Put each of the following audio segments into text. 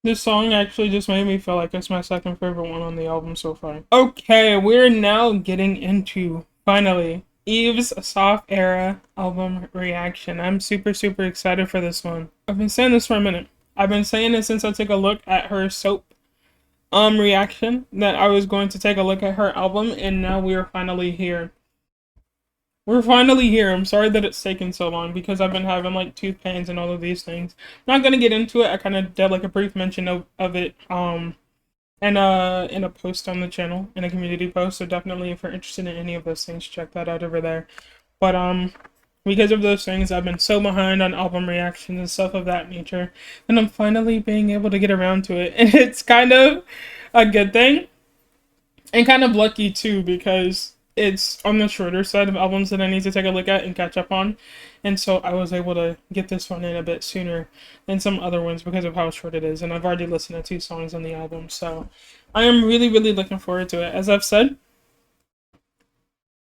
This song actually just made me feel like it's my second favorite one on the album so far. Okay, we're now getting into, finally, Yves' Soft Era album reaction. I'm super, super excited for this one. I've been saying this for a minute. I've been saying it since I took a look at her Soap reaction, that I was going to take a look at her album, and now we are finally here. We're finally here. I'm sorry that it's taken so long because I've been having like tooth pains and all of these things. Not gonna get into it. I kind of did like a brief mention of it and in a post on the channel, in a community post. So definitely, if you're interested in any of those things, check that out over there. But because of those things, I've been so behind on album reactions and stuff of that nature, and I'm finally being able to get around to it, and it's kind of a good thing and kind of lucky too because it's on the shorter side of albums that I need to take a look at and catch up on. And so I was able to get this one in a bit sooner than some other ones because of how short it is. And I've already listened to 2 songs on the album. So I am really, really looking forward to it. As I've said,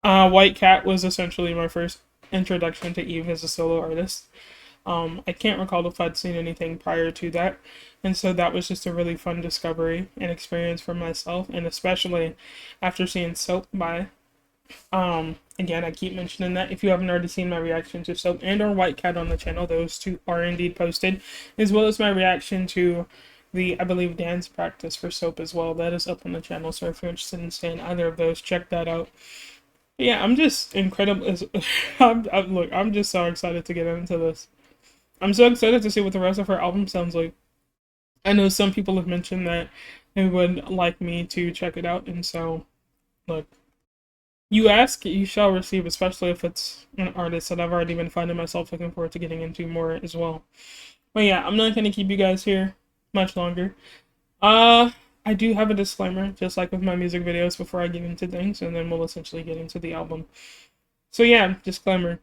White Cat was essentially my first introduction to Yves as a solo artist. I can't recall if I'd seen anything prior to that, and so that was just a really fun discovery and experience for myself, and especially after seeing Soap by, again, I keep mentioning that if you haven't already seen my reaction to Soap and or White Cat on the channel, those 2 are indeed posted, as well as my reaction to the, I believe, dance practice for Soap as well. That is up on the channel, so if you're interested in seeing either of those, check that out. Yeah, I'm just incredible. Look, I'm just so excited to get into this. I'm so excited to see what the rest of her album sounds like. I know some people have mentioned that they would like me to check it out, and so, look, you ask, you shall receive, especially if it's an artist that I've already been finding myself looking forward to getting into more as well. But yeah, I'm not going to keep you guys here much longer. I do have a disclaimer, just like with my music videos, before I get into things, and then we'll essentially get into the album. So yeah, disclaimer.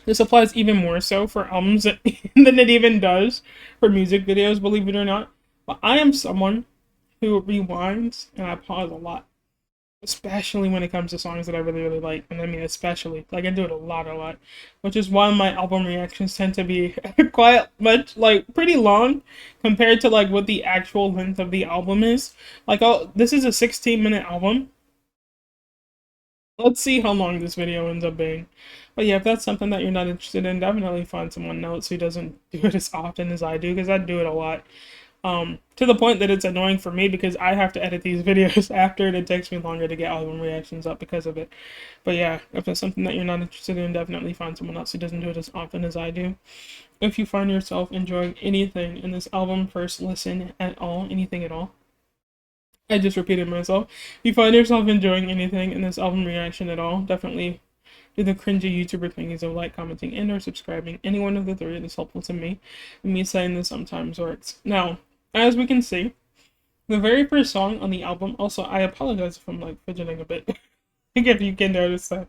This applies even more so for albums than it even does for music videos, believe it or not. But I am someone who rewinds and I pause a lot. Especially when it comes to songs that I really, really like. And I mean especially. Like, I do it a lot. Which is why my album reactions tend to be quite much, like, pretty long compared to, like, what the actual length of the album is. Like, this is a 16-minute album. Let's see how long this video ends up being. But yeah, if that's something that you're not interested in, definitely find someone else who doesn't do it as often as I do, because I do it a lot. To the point that it's annoying for me because I have to edit these videos after and it takes me longer to get album reactions up because of it. But yeah, if that's something that you're not interested in, definitely find someone else who doesn't do it as often as I do. If you find yourself enjoying anything in this album first listen at all, anything at all, I just repeated myself. If you find yourself enjoying anything in this album reaction at all, definitely do the cringy YouTuber thingies of like, commenting, and or subscribing. Any one of the 3 is helpful to me. And me saying this sometimes works. Now, as we can see, the very first song on the album, also, I apologize if I'm like fidgeting a bit, if you can notice that.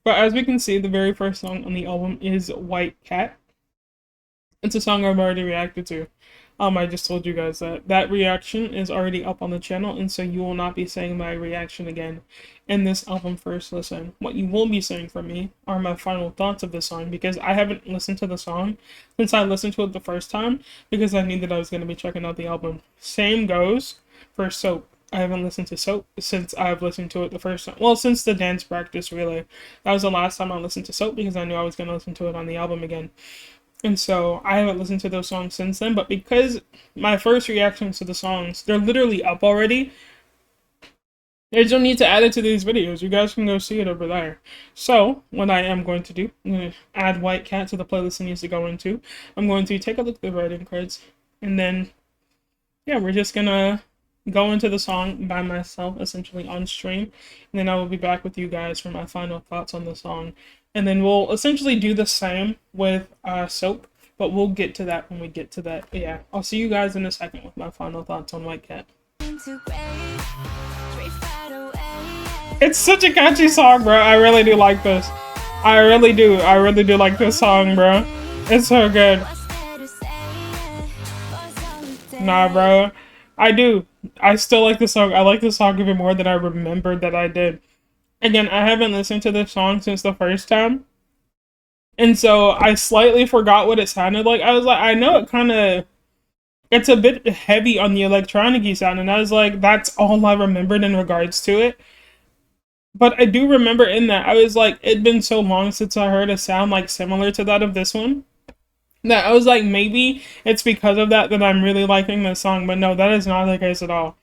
But as we can see, the very first song on the album is White Cat. It's a song I've already reacted to. I just told you guys that that reaction is already up on the channel, and so you will not be seeing my reaction again in this album first listen. What you will be seeing from me are my final thoughts of the song, because I haven't listened to the song since I listened to it the first time, because I knew that I was going to be checking out the album. Same goes for Soap. I haven't listened to Soap since I've listened to it the first time. Well, since the dance practice, really. That was the last time I listened to Soap, because I knew I was going to listen to it on the album again. And so I haven't listened to those songs since then, but because my first reactions to the songs, they're literally up already, there's no need to add it to these videos. You guys can go see it over there. So what I am going to do, I'm going to add White Cat to the playlist it needs to go into. I'm going to take a look at the writing credits, and then, yeah, we're just going to go into the song by myself, essentially on stream, and then I will be back with you guys for my final thoughts on the song. And then we'll essentially do the same with Soap, but we'll get to that when we get to that. But yeah, I'll see you guys in a second with my final thoughts on White Cat. It's such a catchy song, bro. I really do like this. I really do like this song, bro. It's so good. Nah, bro. I do. I still like the song. I like the song even more than I remembered that I did. Again, I haven't listened to this song since the first time. And so I slightly forgot what it sounded like. I was like, I know it kind of it's a bit heavy on the electronic sound, and I was like, that's all I remembered in regards to it. But I do remember in that I was like, it'd been so long since I heard a sound like similar to that of this one that I was like, maybe it's because of that that I'm really liking this song. But no, that is not the case at all.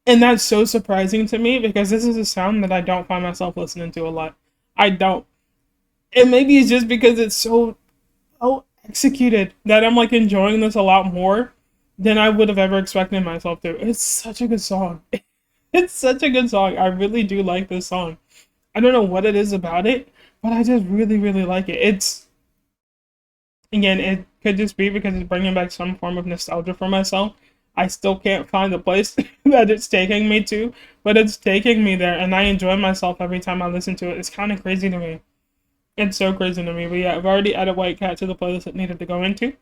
And that's so surprising to me because this is a sound that I don't find myself listening to a lot. I don't. And maybe it's just because it's so executed that I'm like enjoying this a lot more than I would have ever expected myself to. It's such a good song. It's such a good song. I really do like this song. I don't know what it is about it, but I just really, really like it. It's, again, it could just be because it's bringing back some form of nostalgia for myself. I still can't find the place that it's taking me to, but it's taking me there, and I enjoy myself every time I listen to it. It's kind of crazy to me. It's so crazy to me. But yeah, I've already added White Cat to the playlist it needed to go into.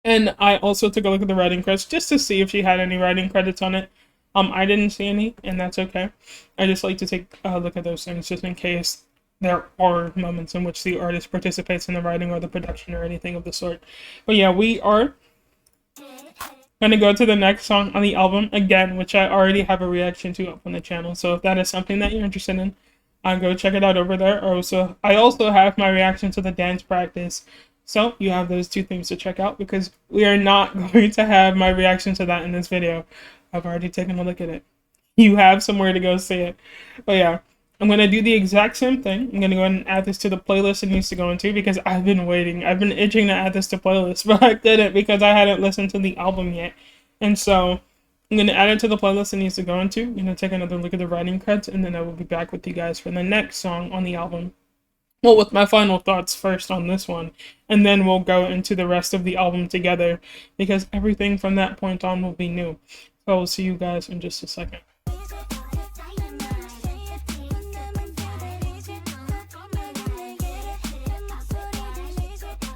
And I also took a look at the writing credits just to see if she had any writing credits on it. I didn't see any, and that's okay. I just like to take a look at those things just in case there are moments in which the artist participates in the writing or the production or anything of the sort. But yeah, we are going to go to the next song on the album again, which I already have a reaction to up on the channel. So if that is something that you're interested in, go check it out over there. I also have my reaction to the dance practice. So you have those two things to check out because we are not going to have my reaction to that in this video. I've already taken a look at it. You have somewhere to go see it. But yeah, I'm going to do the exact same thing. I'm going to go ahead and add this to the playlist it needs to go into because I've been waiting. I've been itching to add this to playlist, but I couldn't because I hadn't listened to the album yet. And so I'm going to add it to the playlist it needs to go into. I'm going to take another look at the writing cuts, and then I will be back with you guys for the next song on the album. Well, with my final thoughts first on this one, and then we'll go into the rest of the album together because everything from that point on will be new. So I'll see you guys in just a second.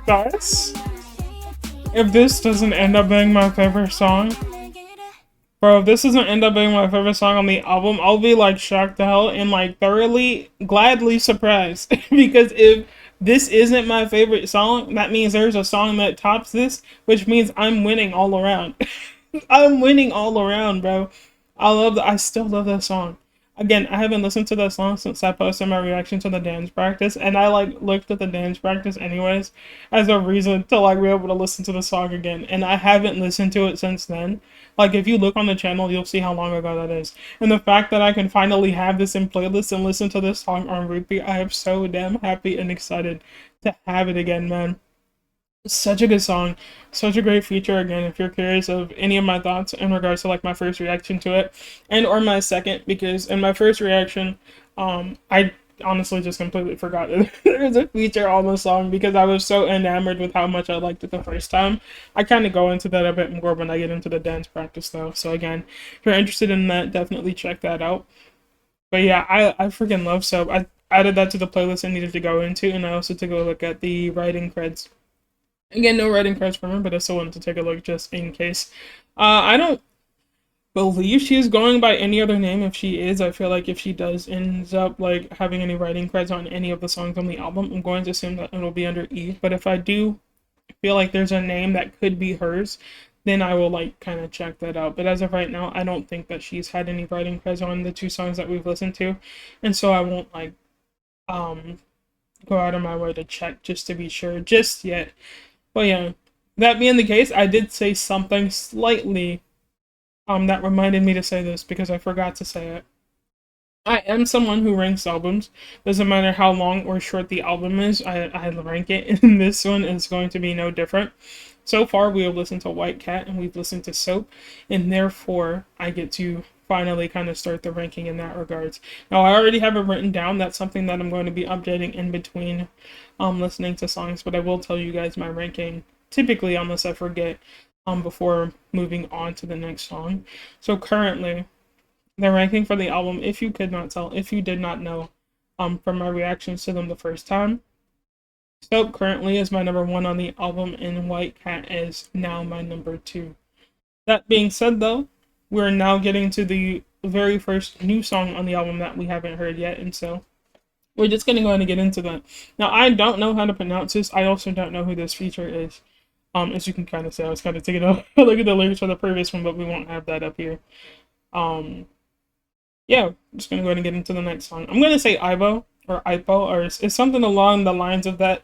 Guys, if this doesn't end up being my favorite song, bro, if this doesn't end up being my favorite song on the album, I'll be like shocked to hell and like thoroughly, gladly surprised. Because if this isn't my favorite song, that means there's a song that tops this, which means I'm winning all around. I'm winning all around, bro. I still love that song. Again, I haven't listened to that song since I posted my reaction to the dance practice, and I like looked at the dance practice anyways as a reason to like be able to listen to the song again, and I haven't listened to it since then. Like if you look on the channel, you'll see how long ago that is. And the fact that I can finally have this in playlist and listen to this song on repeat, I am so damn happy and excited to have it again, man. Such a good song, such a great feature. Again, if you're curious of any of my thoughts in regards to like my first reaction to it and or my second, because in my first reaction I honestly just completely forgot that there was a feature on the song because I was so enamored with how much I liked it the first time. I kind of go into that a bit more when I get into the dance practice though, so again, if you're interested in that, definitely check that out. But yeah, I freaking love Soap. I added that to the playlist I needed to go into, and I also took a look at the writing creds. Again, no writing cards from her, but I still wanted to take a look just in case. I don't believe she is going by any other name. If she is, I feel like if she does ends up like having any writing credits on any of the songs on the album, I'm going to assume that it'll be under Eve. But if I do feel like there's a name that could be hers, then I will like kind of check that out. But as of right now, I don't think that she's had any writing credits on the two songs that we've listened to, and so I won't like go out of my way to check just to be sure just yet. But yeah, that being the case, I did say something slightly that reminded me to say this because I forgot to say it. I am someone who ranks albums. Doesn't matter how long or short the album is, I rank it, and this one is going to be no different. So far, we have listened to White Cat and we've listened to Soap, and therefore I get to finally kind of start the ranking in that regards. Now, I already have it written down. That's something that I'm going to be updating in between listening to songs, but I will tell you guys my ranking, typically, unless I forget, before moving on to the next song. So currently, the ranking for the album, if you could not tell, if you did not know, from my reactions to them the first time, Soap currently is my number 1 on the album, and White Cat is now my number 2. That being said, though, we're now getting to the very first new song on the album that we haven't heard yet, and so we're just going to go ahead and get into that. Now, I don't know how to pronounce this. I also don't know who this feature is. As you can kind of see, I was kind of taking a look at the lyrics for the previous one, but we won't have that up here. Yeah, I'm just gonna go ahead and get into the next song. I'm gonna say Aibo or Aipo, or it's something along the lines of that.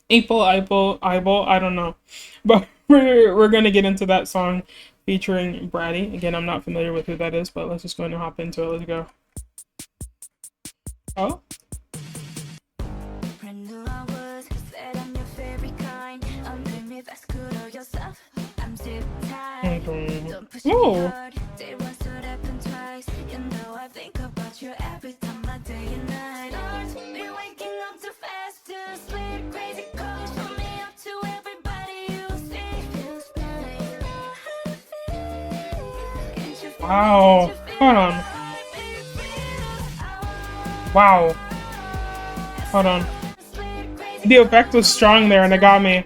Aibo, I don't know. But we're gonna get into that song featuring Bratty. Again, I'm not familiar with who that is, but let's just go ahead and hop into it. Let's go. Oh. Oh. Wow. Hold on. Wow. Hold on. The effect was strong there and it got me.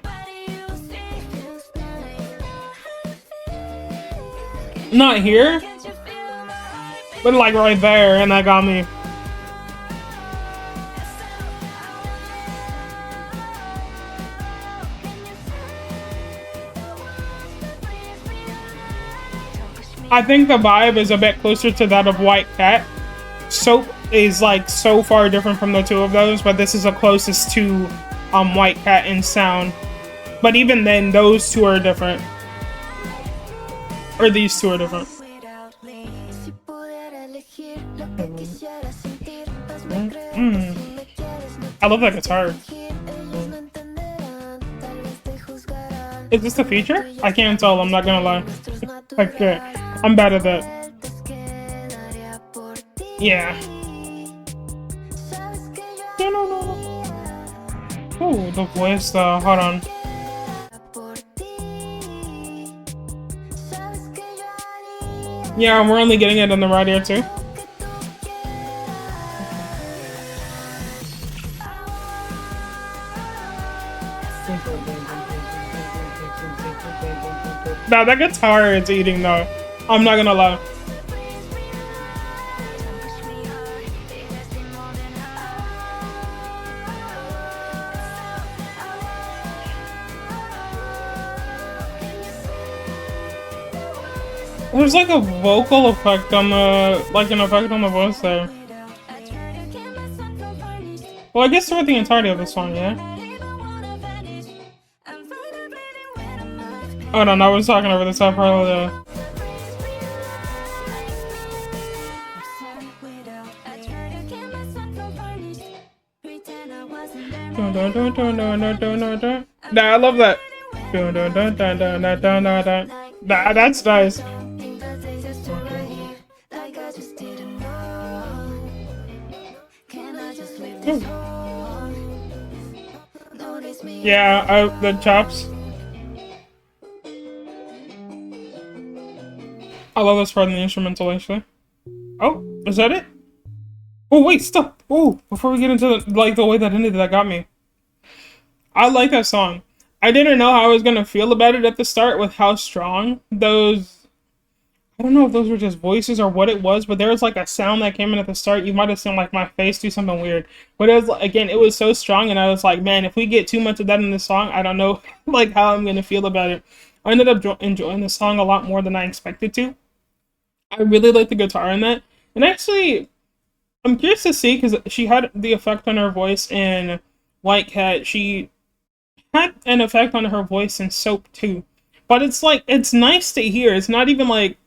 Not here, but like right there, and that got me. I think the vibe is a bit closer to that of White Cat. Soap is like so far different from the two of those, but this is the closest to White Cat in sound. But even then, those two are different. Or these two are different. I love that guitar. Is this the feature? I can't tell, I'm not gonna lie. Okay, I'm bad at that. Yeah. Oh, the voice though, hold on. Yeah, we're only getting it on the right ear too. Nah, that guitar is eating though. I'm not gonna lie. There's like a vocal effect on the, like an effect on the voice there. Well, I guess throughout the entirety of the song, yeah? Oh no, I was talking over the top part of the... Nah, I love that. Nah, that's nice. Yeah, the chops. I love this part in the instrumental, actually. Oh, is that it? Oh, wait, stop! Oh, before we get into the way that ended, that got me. I like that song. I didn't know how I was gonna feel about it at the start with how strong those... I don't know if those were just voices or what it was, but there was like a sound that came in at the start. You might have seen like my face do something weird. But it was, again, it was so strong, and I was like, man, if we get too much of that in this song, I don't know like how I'm gonna feel about it. I ended up enjoying the song a lot more than I expected to. I really like the guitar in that. And actually, I'm curious to see, because she had the effect on her voice in White Cat. She had an effect on her voice in Soap too. But it's like, it's nice to hear. It's not even like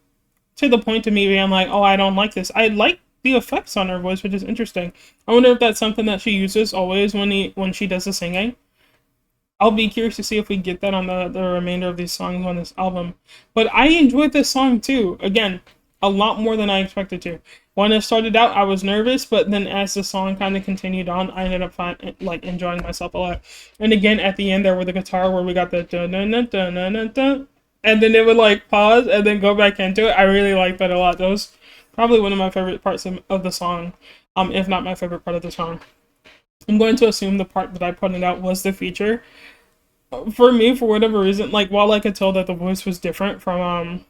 to the point to me being like, oh, I don't like this. I like the effects on her voice, which is interesting. I wonder if that's something that she uses always when she does the singing. I'll be curious to see if we get that on the remainder of these songs on this album. But I enjoyed this song too. Again, a lot more than I expected to. When it started out, I was nervous, but then as the song kind of continued on, I ended up enjoying myself a lot. And again, at the end there with the guitar where we got the dun dun dun dun dun dun dun, and then it would like pause and then go back into it. I really liked that a lot. That was probably one of my favorite parts of the song, if not my favorite part of the song. I'm going to assume the part that I pointed out was the feature. For me, for whatever reason, like while I could tell that the voice was different from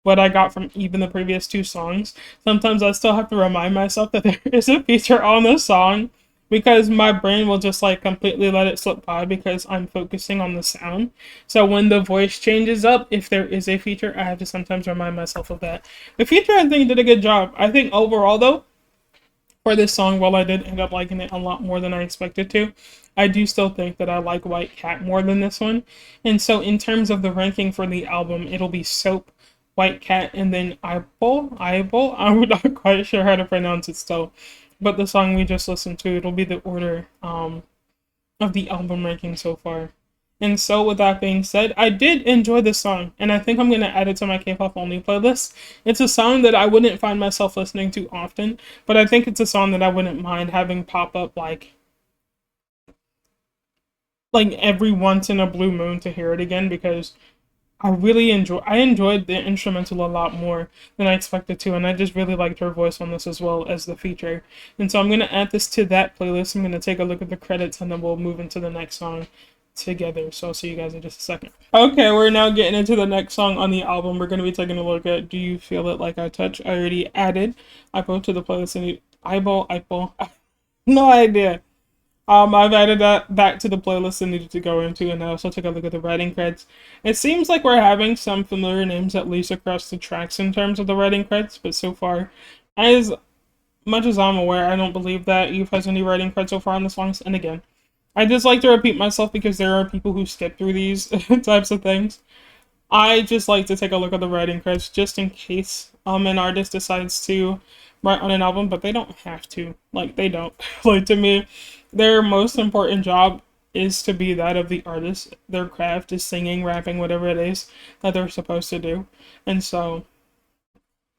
what I got from even the previous two songs, sometimes I still have to remind myself that there is a feature on the song because my brain will just like completely let it slip by because I'm focusing on the sound. So when the voice changes up, if there is a feature, I have to sometimes remind myself of that. The feature, I think, did a good job. I think overall though, for this song, while I did end up liking it a lot more than I expected to, I do still think that I like White Cat more than this one. And so in terms of the ranking for the album, it'll be Soap, White Cat, and then Aibo. I'm not quite sure how to pronounce it still. But the song we just listened to, it'll be the order of the album ranking so far. And so, with that being said, I did enjoy this song, and I think I'm going to add it to my K-pop only playlist. It's a song that I wouldn't find myself listening to often, but I think it's a song that I wouldn't mind having pop up like every once in a blue moon to hear it again, because I enjoyed the instrumental a lot more than I expected to, and I just really liked her voice on this as well as the feature. And so I'm gonna add this to that playlist. I'm gonna take a look at the credits and then we'll move into the next song together. So I'll see you guys in just a second. Okay, we're now getting into the next song on the album. We're gonna be taking a look at Do You Feel It Like I Touch? I already added Aibo to the playlist and Aibo. No idea. I've added that back to the playlist I needed to go into, and I also took a look at the writing creds. It seems like we're having some familiar names, at least across the tracks, in terms of the writing creds, but so far, as much as I'm aware, I don't believe that Yves has any writing creds so far on the songs. And again, I just like to repeat myself because there are people who skip through these types of things. I just like to take a look at the writing credits just in case an artist decides to write on an album, but they don't have to. Like, they don't. Like, to me, their most important job is to be that of the artist. Their craft is singing, rapping, whatever it is that they're supposed to do. And so,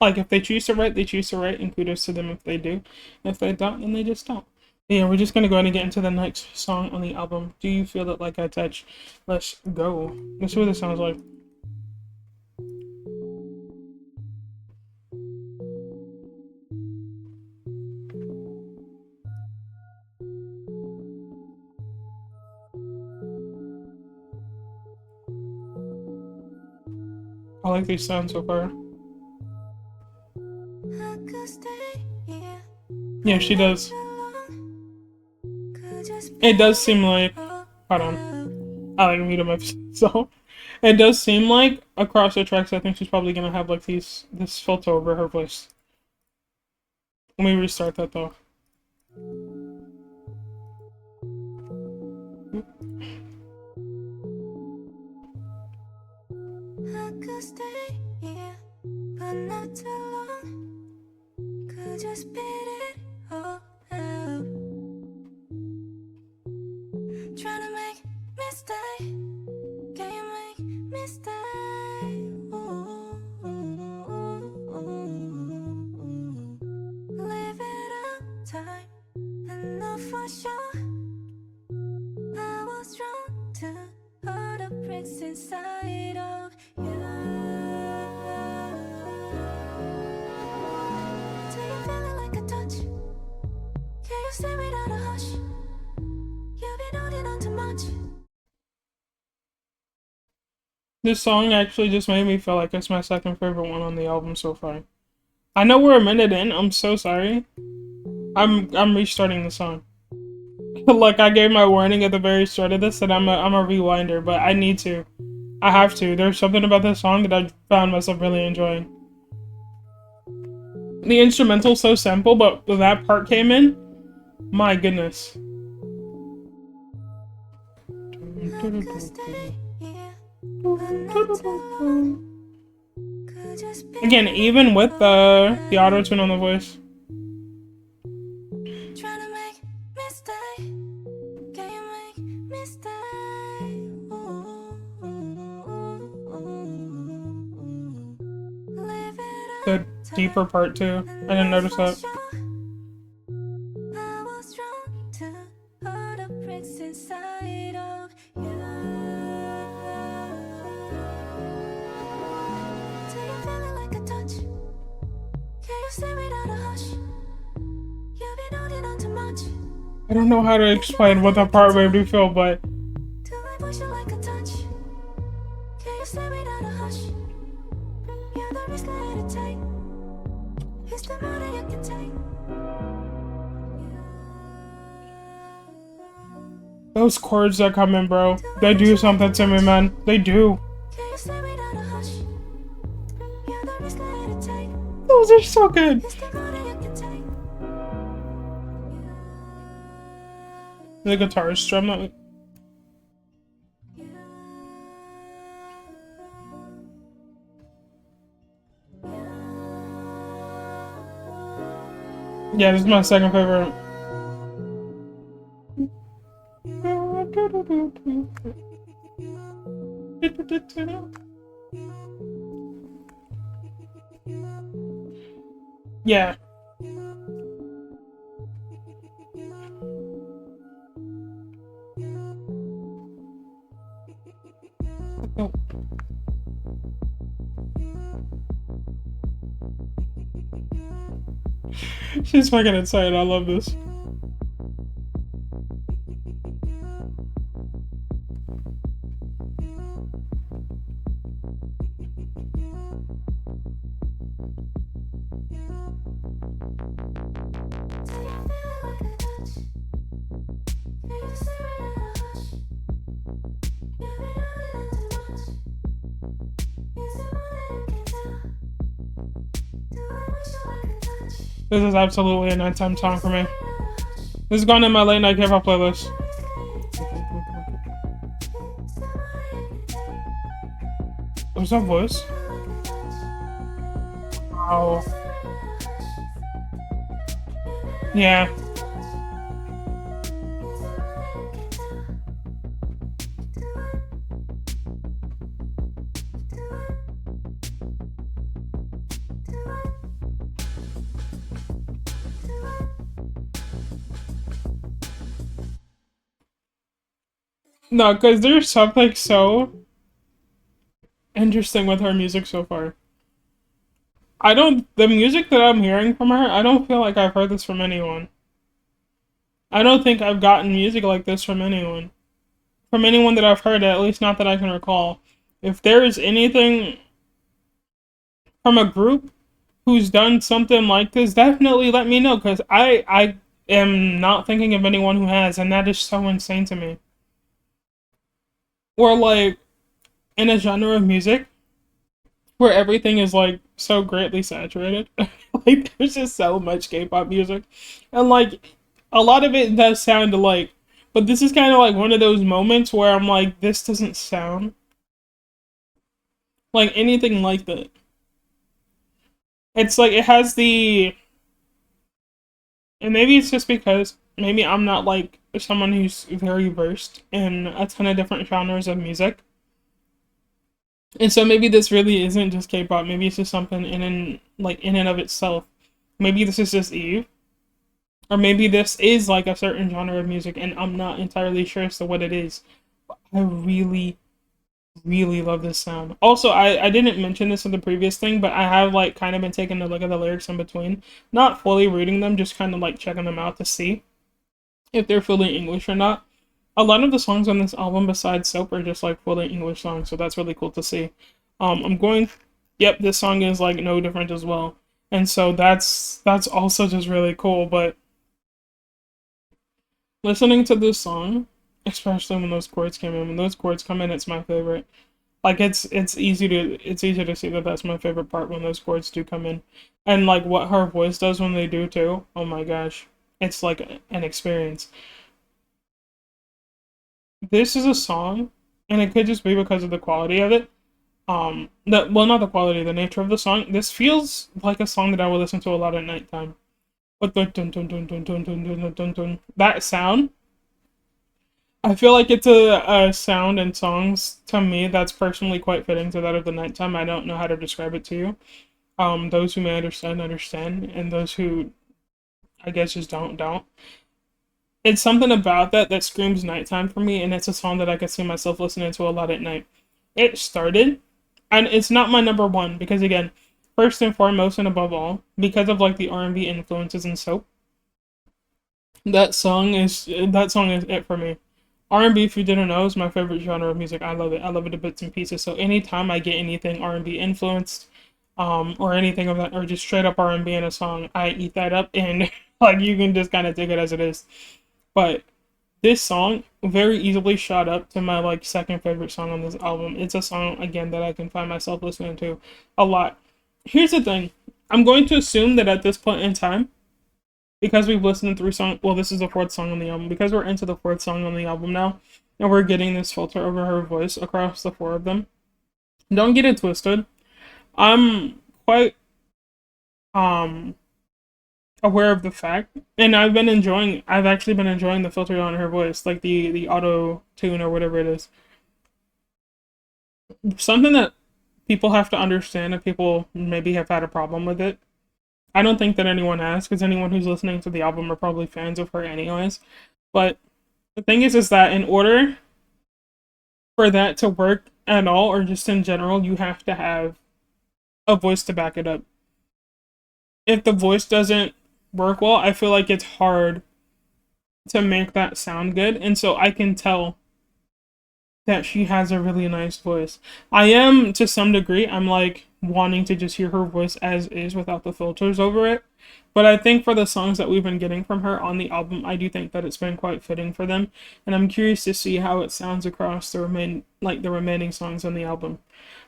like, if they choose to write, they choose to write, and kudos to them if they do. If they don't, then they just don't. Yeah, we're just gonna go ahead and get into the next song on the album. Do You Feel It Like I Touch? Let's go. Let's see what this sounds like. I like these sounds so far. Yeah, she does. It does seem like... Hold on. I like muted myself. So, it does seem like across the tracks, I think she's probably gonna have like this filter over her voice. Let me restart that though. This song actually just made me feel like it's my second favorite one on the album so far. I know we're a minute in. I'm so sorry. I'm restarting the song. Like, I gave my warning at the very start of this that I'm a rewinder, but I need to. I have to. There's something about this song that I found myself really enjoying. The instrumental's so simple, but when that part came in, my goodness. Again, even with the auto-tune on the voice. The deeper part too. I didn't notice that. I don't know how to explain what that part made me feel, but Those chords that come in, bro, they do something to me, man. They do. Those are so good. The guitar strum that. Yeah, this is my second favorite. Yeah. Oh. She's fucking insane. I love this. This is absolutely a nighttime song for me. This is going in my late night K-pop playlist. What's that voice? Wow. Yeah. No, because there's something so interesting with her music so far. The music that I'm hearing from her, I don't feel like I've heard this from anyone. I don't think I've gotten music like this from anyone. From anyone that I've heard, at least not that I can recall. If there is anything from a group who's done something like this, definitely let me know, because I am not thinking of anyone who has, and that is so insane to me. Or like, in a genre of music where everything is like so greatly saturated. Like there's just so much K-pop music. And like a lot of it does sound alike. But this is kind of like one of those moments where I'm like, this doesn't sound like anything like that. It's like it has the, and maybe it's just because maybe I'm not like someone who's very versed in a ton of different genres of music. And so maybe this really isn't just K-pop. Maybe it's just something in and of itself. Maybe this is just Eve, or maybe this is like a certain genre of music, and I'm not entirely sure as to what it is. But I really, really love this sound. Also, I didn't mention this in the previous thing, but I have like kind of been taking a look at the lyrics in between, not fully reading them, just kind of like checking them out to see if they're fully English or not. A lot of the songs on this album besides Soap are just like fully English songs, so that's really cool to see. I'm going, yep, this song is like no different as well. And so that's also just really cool, but listening to this song, especially when those chords came in, when those chords come in, it's my favorite. Like it's easy to see that that's my favorite part when those chords do come in. And like what her voice does when they do too. Oh my gosh. It's like an experience. This is a song, and it could just be because of the quality of it. Well, not the quality, the nature of the song. This feels like a song that I would listen to a lot at nighttime. But the dun dun dun dun dun dun dun dun dun dun, that sound, I feel like it's a sound in songs to me that's personally quite fitting to that of the nighttime. I don't know how to describe it to you. Those who may understand, understand, and those who I guess just don't. It's something about that screams nighttime for me, and it's a song that I could see myself listening to a lot at night. It started, and it's not my number one because again, first and foremost and above all, because of like the R&B influences in Soap, that song is it for me. R&B, if you didn't know, is my favorite genre of music. I love it. I love it to bits and pieces. So anytime I get anything R&B influenced, or anything of that, or just straight up R&B in a song, I eat that up, and like you can just kind of take it as it is. But this song very easily shot up to my like second favorite song on this album. It's a song again that I can find myself listening to a lot. Here's the thing. I'm going to assume that at this point in time, because we've listened to 3 songs, well, this is the 4th song on the album, because we're into the 4th song on the album now, and we're getting this filter over her voice across the 4 of them. Don't get it twisted. I'm quite aware of the fact, and I've actually been enjoying the filter on her voice, like the auto tune or whatever it is. Something that people have to understand, and people maybe have had a problem with it. I don't think that anyone has, because anyone who's listening to the album are probably fans of her anyways. But the thing is that in order for that to work at all, or just in general, you have to have a voice to back it up. If the voice doesn't work well, I feel like it's hard to make that sound good. And so I can tell that she has a really nice voice. I am, to some degree, I'm like wanting to just hear her voice as is without the filters over it. But I think for the songs that we've been getting from her on the album, I do think that it's been quite fitting for them. And I'm curious to see how it sounds across the remaining songs on the album.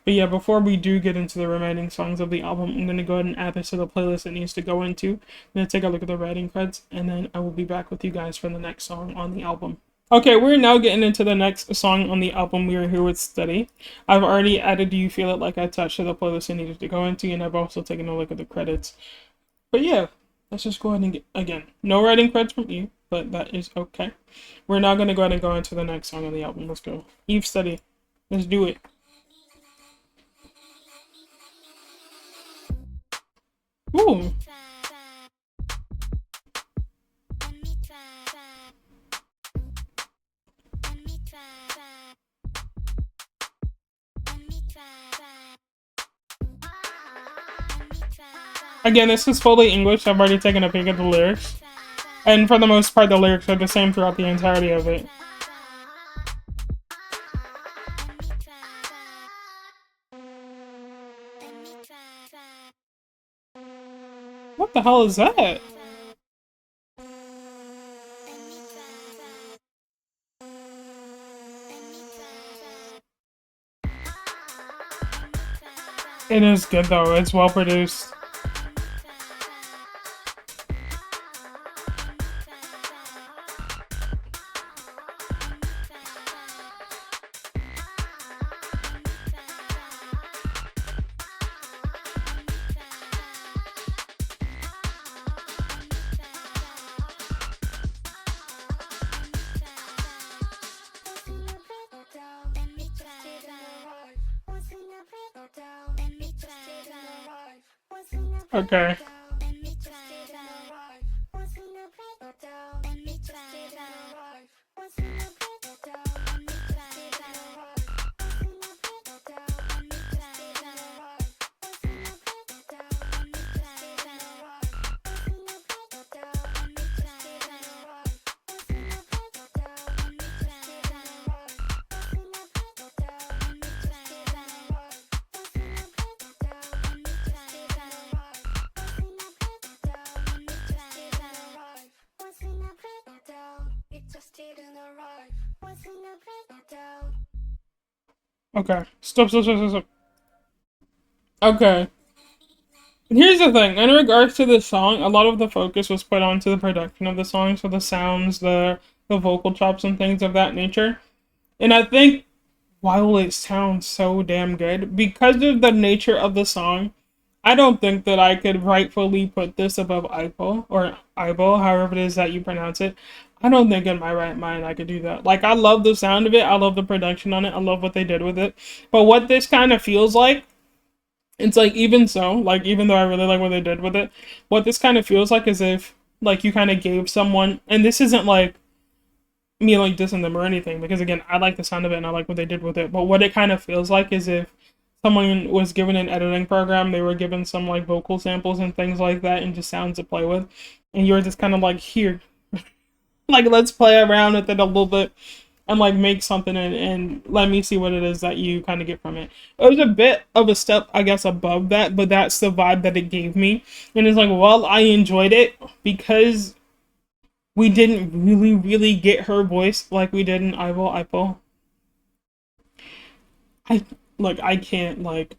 But yeah, before we do get into the remaining songs of the album, I'm going to go ahead and add this to the playlist it needs to go into. I'm going to take a look at the writing creds, and then I will be back with you guys for the next song on the album. Okay, we're now getting into the next song on the album. We are here with Steady. I've already added Do You Feel It Like I Touched to the playlist it needed to go into, and I've also taken a look at the credits. But yeah, let's just go ahead and again, no writing creds from Yves, but that is okay. We're now going to go ahead and go into the next song on the album. Let's go. Yves, Steady. Let's do it. Ooh. Again, this is fully English. I've already taken a peek at the lyrics. And for the most part, the lyrics are the same throughout the entirety of it. What the hell is that? It is good though, it's well produced. Okay. Okay. Stop. Okay. Here's the thing. In regards to this song, a lot of the focus was put onto the production of the song, so the sounds, the vocal chops, and things of that nature. And I think while it sounds so damn good, because of the nature of the song, I don't think that I could rightfully put this above Aibo, or Aibo, however it is that you pronounce it. I don't think in my right mind I could do that. Like, I love the sound of it, I love the production on it, I love what they did with it. But what this kind of feels like, it's like, even so, like, even though I really like what they did with it, what this kind of feels like is if, like, you kind of gave someone, and this isn't like me like dissing them or anything, because again, I like the sound of it and I like what they did with it, but what it kind of feels like is if someone was given an editing program, they were given some like vocal samples and things like that and just sounds to play with, and you're just kind of like, here, like, let's play around with it a little bit and like make something and let me see what it is that you kind of get from it. It was a bit of a step, I guess, above that, but that's the vibe that it gave me. And it's like, well, I enjoyed it because we didn't really get her voice like we did in Aibo. I look, I can't like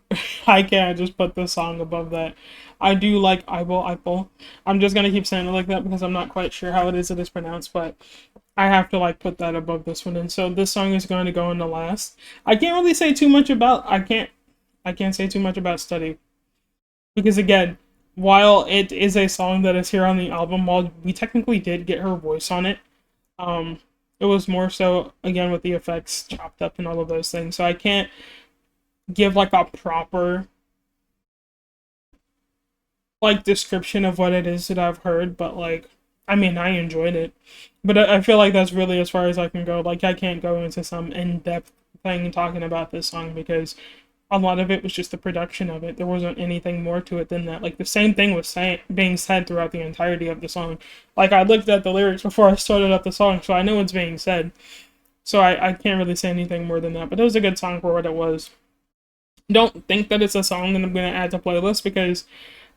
I can't just put this song above that. I do like Aibo. I'm just gonna keep saying it like that because I'm not quite sure how it is pronounced, but I have to like put that above this one. And so this song is going to go in the last. I can't really say too much about I can't say too much about Study. Because again, while it is a song that is here on the album, while we technically did get her voice on it, um, it was more so again with the effects chopped up and all of those things. So I can't give like a proper like description of what it is that I've heard, but like I mean I enjoyed it. But I feel like that's really as far as I can go. Like I can't go into some in-depth thing talking about this song because a lot of it was just the production of it. There wasn't anything more to it than that. Like the same thing was being said throughout the entirety of the song. Like I looked at the lyrics before I started up the song, so I know what's being said. So I can't really say anything more than that. But it was a good song for what it was. Don't think that it's a song that I'm gonna add to playlist because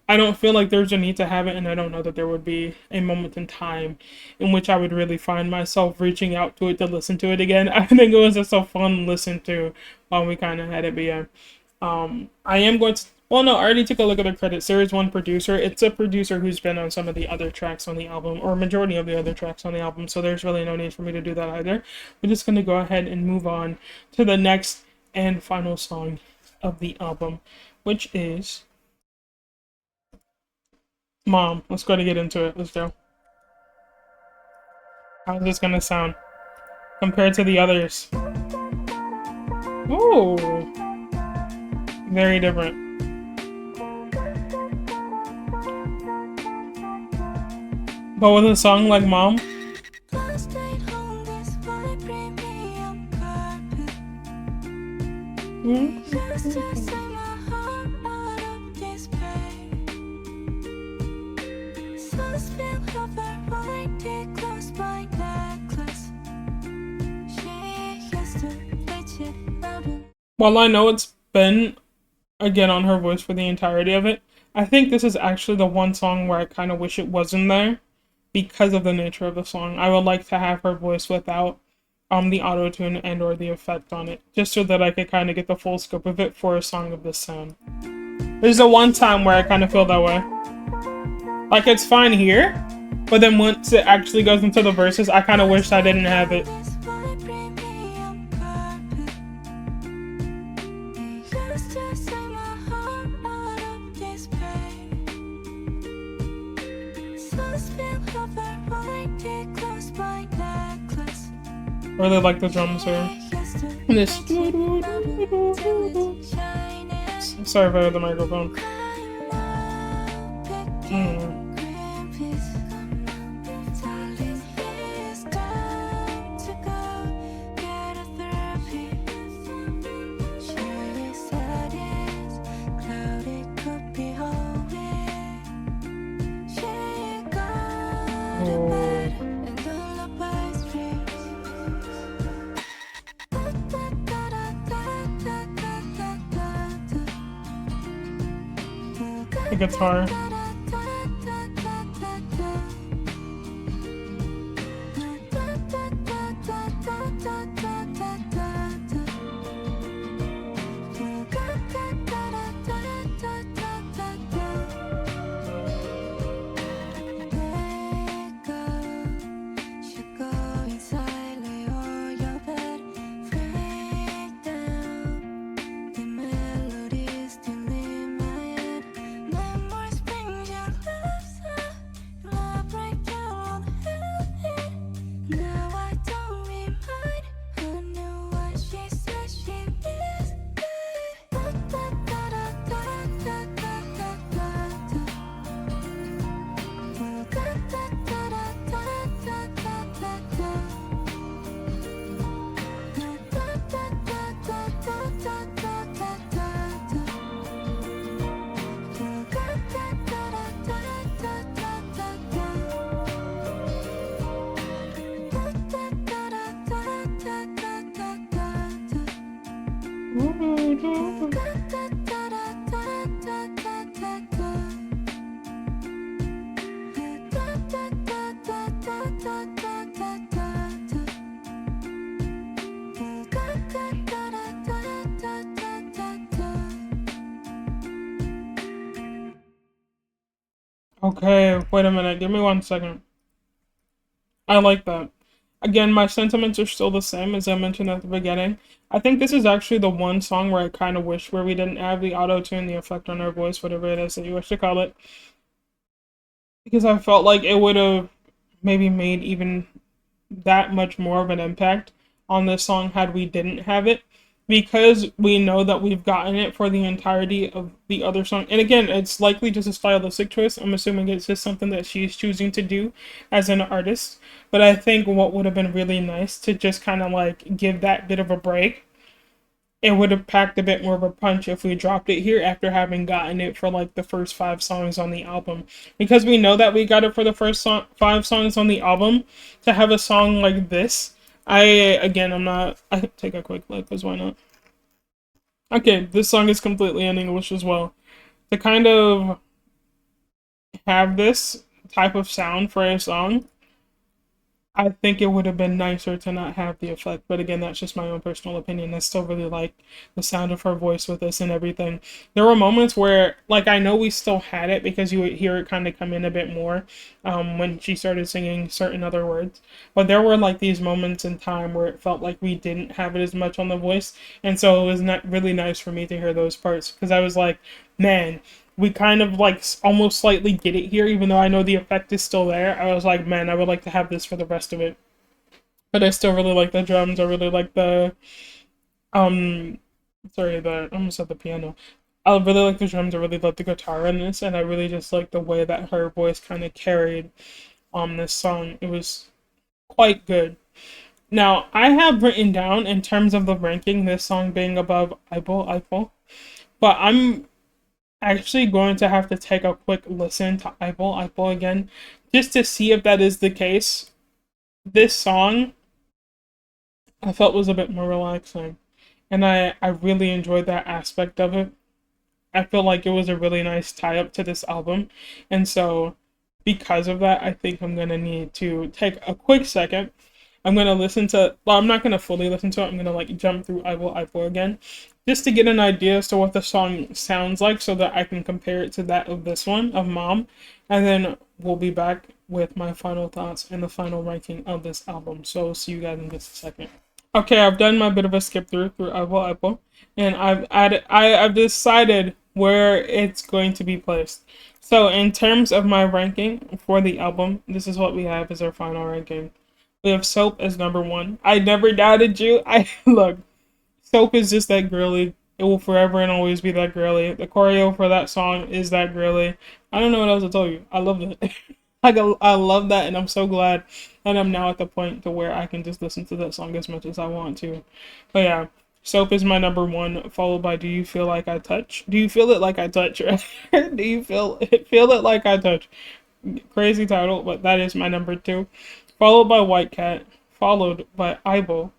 I don't feel like there's a need to have it, and I don't know that there would be a moment in time in which I would really find myself reaching out to it to listen to it again. I think it was just a fun listen to while we kind of had it. But yeah, I am going to. Well, no, I already took a look at the credits. There is one producer. It's a producer who's been on some of the other tracks on the album, or majority of the other tracks on the album. So there's really no need for me to do that either. We're just going to go ahead and move on to the next and final song of the album, which is Mom. Let's go to get into it. Let's go. How's this gonna sound compared to the others? Ooh, very different. But with a song like Mom, while I know it's been again on her voice for the entirety of it, I think this is actually the one song where I kind of wish it wasn't there because of the nature of the song. I would like to have her voice without the auto-tune and or the effect on it, just so that I could kind of get the full scope of it for a song of this sound. There's the one time where I kind of feel that way. Like, it's fine here, but then once it actually goes into the verses, I kind of wish I didn't have it. I really like the drums here. And this. Sorry if I had the microphone. The guitar. Okay, wait a minute. Give me 1 second. I like that. Again, my sentiments are still the same as I mentioned at the beginning. I think this is actually the one song where I kind of wish where we didn't have the auto tune, the effect on our voice, whatever it is that you wish to call it, because I felt like it would have maybe made even that much more of an impact on this song had we didn't have it, because we know that we've gotten it for the entirety of the other song. And again, it's likely just a stylistic choice. I'm assuming it's just something that she's choosing to do as an artist. But I think what would have been really nice to just kind of like give that bit of a break. It would have packed a bit more of a punch if we dropped it here after having gotten it for like the first 5 songs on the album. Because we know that we got it for the first 5 songs on the album, to have a song like this. I'm not. I could take a quick look, because why not? Okay, this song is completely in English as well. To kind of have this type of sound for a song, I think it would have been nicer to not have the effect, but again, that's just my own personal opinion. I still really like the sound of her voice with this and everything. There were moments where, like, I know we still had it because you would hear it kind of come in a bit more when she started singing certain other words. But there were like these moments in time where it felt like we didn't have it as much on the voice, and so it was not really nice for me to hear those parts because I was like, man, we kind of like almost slightly get it here, even though I know the effect is still there. I was like, man, I would like to have this for the rest of it. But I still really like the drums. I really like the um, sorry, the I almost said the piano. I really like the drums. I really like the guitar in this, and I really just like the way that her voice kind of carried on this song. It was quite good. Now I have written down in terms of the ranking this song being above Aibo, but I'm actually going to have to take a quick listen to Aibo again, just to see if that is the case. This song I felt was a bit more relaxing, and I really enjoyed that aspect of it. I feel like it was a really nice tie up to this album, and so because of that, I think I'm gonna need to take a quick second. I'm gonna listen to. Well, I'm not gonna fully listen to it. I'm gonna like jump through I Will again, just to get an idea as to what the song sounds like, so that I can compare it to that of this one of Mom, and then we'll be back with my final thoughts and the final ranking of this album. So see you guys in just a second. Okay, I've done my bit of a skip through Aibo, and I've decided where it's going to be placed. So in terms of my ranking for the album, this is what we have as our final ranking. We have Soap as number one. I never doubted you. I look, Soap is just that girly. It will forever and always be that girly. The choreo for that song is that girly. I don't know what else to tell you. I love it. I love that, and I'm so glad that I'm now at the point to where I can just listen to that song as much as I want to. But yeah, Soap is my number one, followed by Do You Feel Like I Touch? Do you feel it like I touch? Do you feel it like I touch? Crazy title, but that is my number two. Followed by White Cat, followed by Aibo,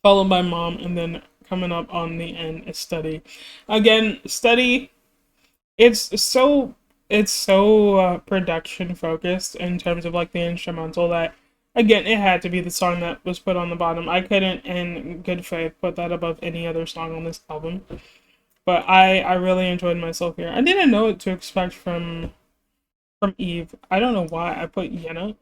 followed by Mom, and then coming up on the end is Study. Again, Study, it's so production focused in terms of like the instrumental that, again, it had to be the song that was put on the bottom. I couldn't in good faith put that above any other song on this album, but I really enjoyed myself here. I didn't know what to expect from Yves. I don't know why I put Yenna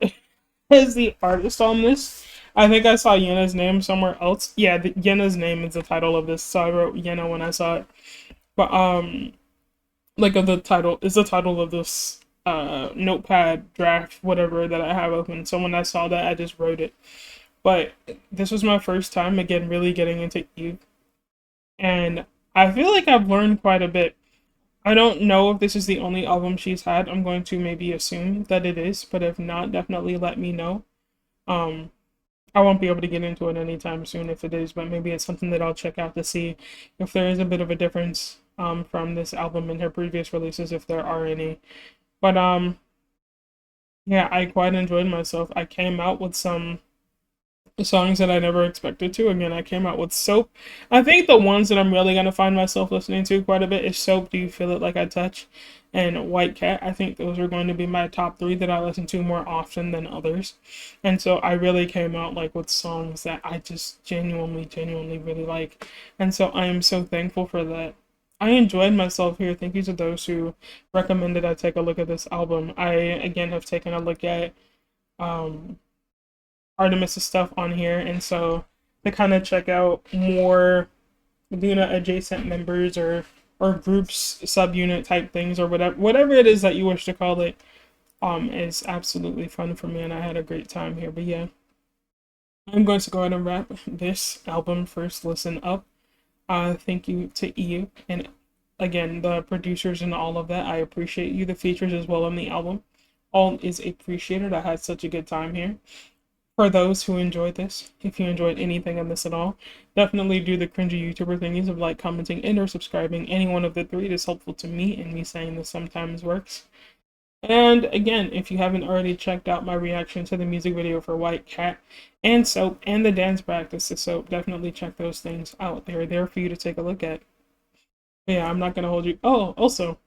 as the artist on this. I think I saw Yenna's name somewhere else. Yeah, Yenna's name is the title of this, so I wrote Yenna when I saw it. But like of the title is the title of this notepad draft whatever that I have open. So when I saw that, I just wrote it. But this was my first time again really getting into Eve, and I feel like I've learned quite a bit. I don't know if this is the only album she's had. I'm going to maybe assume that it is, but if not, definitely let me know. Um, I won't be able to get into it anytime soon if it is, but maybe it's something that I'll check out to see if there is a bit of a difference from this album and her previous releases, if there are any. But yeah, I quite enjoyed myself. I came out with some songs that I never expected to. Again, I came out with Soap. I think the ones that I'm really gonna find myself listening to quite a bit is Soap, Do You Feel It Like I Touch, and White Cat. I think those are going to be my top three that I listen to more often than others. And so I really came out like with songs that I just genuinely really like. And so I am so thankful for that. I enjoyed myself here. Thank you to those who recommended I take a look at this album. I again have taken a look at um, Artemis's stuff on here, and so to kind of check out more Luna adjacent members or groups, subunit type things, or whatever it is that you wish to call it, is absolutely fun for me, and I had a great time here. But yeah, I'm going to go ahead and wrap this album first listen up. Thank you to Eve and again the producers and all of that. I appreciate you. The features as well on the album, all is appreciated. I had such a good time here. For those who enjoyed this, if you enjoyed anything of this at all, definitely do the cringy YouTuber thingies of like, commenting, and or subscribing. Any one of the three is helpful to me, and me saying this sometimes works. And again, if you haven't already checked out my reaction to the music video for White Cat and Soap and the dance practice to Soap, definitely check those things out. They're there for you to take a look at. But yeah, I'm not going to hold you. Oh, also,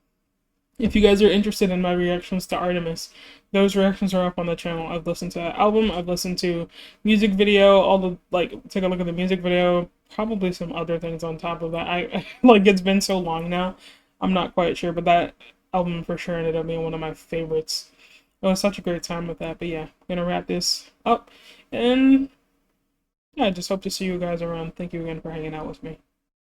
if you guys are interested in my reactions to Artemis, those reactions are up on the channel. I've listened to that album, I've listened to music video, all the, like, take a look at the music video, probably some other things on top of that. I like, it's been so long now, I'm not quite sure, but that album for sure ended up being one of my favorites. It was such a great time with that. But yeah, I'm gonna wrap this up, and yeah, I just hope to see you guys around. Thank you again for hanging out with me.